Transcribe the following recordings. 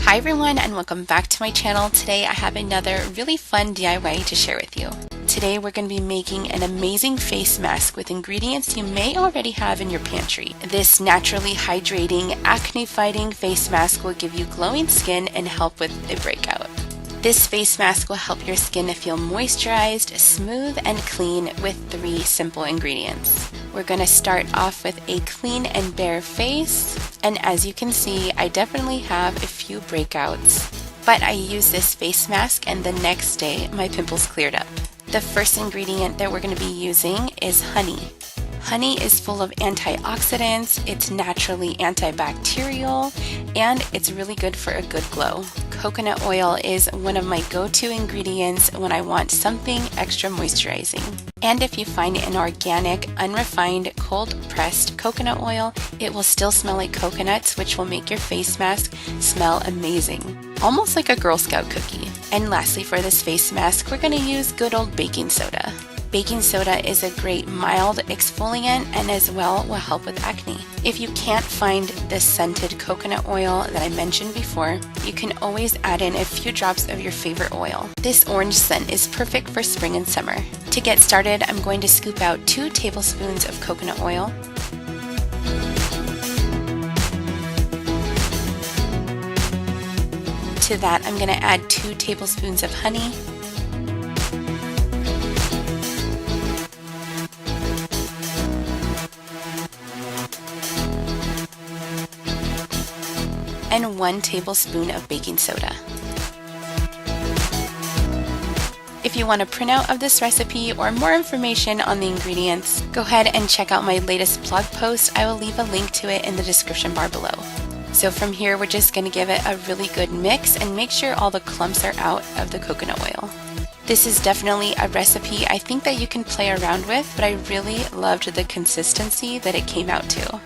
Hi everyone and welcome back to my channel. Today I have another really fun DIY to share with you. Today we're going to be making an amazing face mask with ingredients you may already have in your pantry. This naturally hydrating, acne fighting face mask will give you glowing skin and help with a breakout. This face mask will help your skin feel moisturized, smooth, and clean with 3 simple ingredients. We're going to start off with a clean and bare face, and as you can see, I definitely have a few breakouts, but I used this face mask and the next day my pimples cleared up. The first ingredient that we're going to be using is honey. Honey is full of antioxidants, it's naturally antibacterial, and it's really good for a good glow. Coconut oil is one of my go-to ingredients when I want something extra moisturizing. And if you find an organic, unrefined, cold-pressed coconut oil, it will still smell like coconuts, which will make your face mask smell amazing. Almost like a Girl Scout cookie. And lastly, for this face mask, we're going to use good old baking soda. Baking soda is a great mild exfoliant and as well will help with acne. If you can't find the scented coconut oil that I mentioned before, you can always add in a few drops of your favorite oil. This orange scent is perfect for spring and summer. To get started, I'm going to scoop out 2 tablespoons of coconut oil. To that, I'm going to add 2 tablespoons of honey. And 1 tablespoon of baking soda. If you want a printout of this recipe or more information on the ingredients, go ahead and check out my latest blog post. I will leave a link to it in the description bar below. So from here, we're just going to give it a really good mix and make sure all the clumps are out of the coconut oil. This is definitely a recipe I think that you can play around with, but I really loved the consistency that it came out to.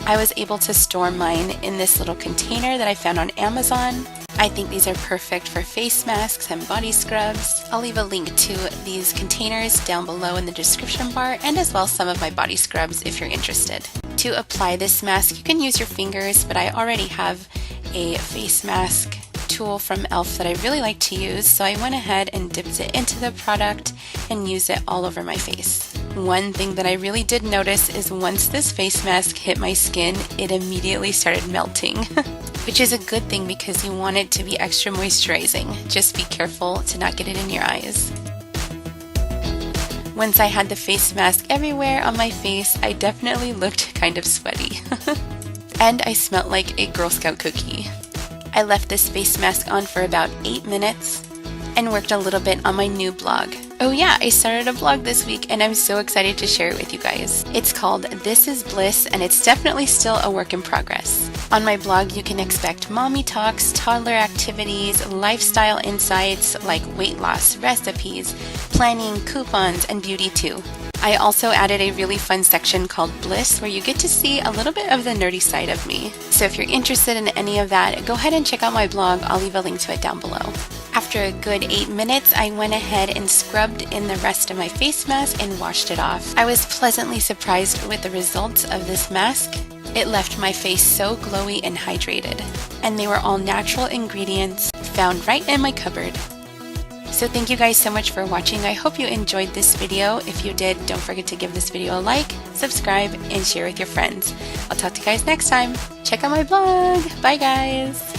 I was able to store mine in this little container that I found on Amazon. I think these are perfect for face masks and body scrubs. I'll leave a link to these containers down below in the description bar, and as well some of my body scrubs if you're interested. To apply this mask, you can use your fingers, but I already have a face mask tool from Elf that I really like to use, so I went ahead and dipped it into the product and used it all over my face. One thing that I really did notice is once this face mask hit my skin, it immediately started melting, which is a good thing because you want it to be extra moisturizing. Just be careful to not get it in your eyes. Once I had the face mask everywhere on my face, I definitely looked kind of sweaty. And I smelled like a Girl Scout cookie. I left this face mask on for about 8 minutes and worked a little bit on my new blog. Oh yeah, I started a blog this week and I'm so excited to share it with you guys. It's called This is Bliss and it's definitely still a work in progress. On my blog you can expect mommy talks, toddler activities, lifestyle insights like weight loss, recipes, planning, coupons, and beauty too. I also added a really fun section called Bliss where you get to see a little bit of the nerdy side of me. So if you're interested in any of that, go ahead and check out my blog. I'll leave a link to it down below. After a good 8 minutes, I went ahead and scrubbed in the rest of my face mask and washed it off. I was pleasantly surprised with the results of this mask. It left my face so glowy and hydrated. And they were all natural ingredients found right in my cupboard. So thank you guys so much for watching. I hope you enjoyed this video. If you did, don't forget to give this video a like, subscribe, and share with your friends. I'll talk to you guys next time. Check out my blog. Bye guys.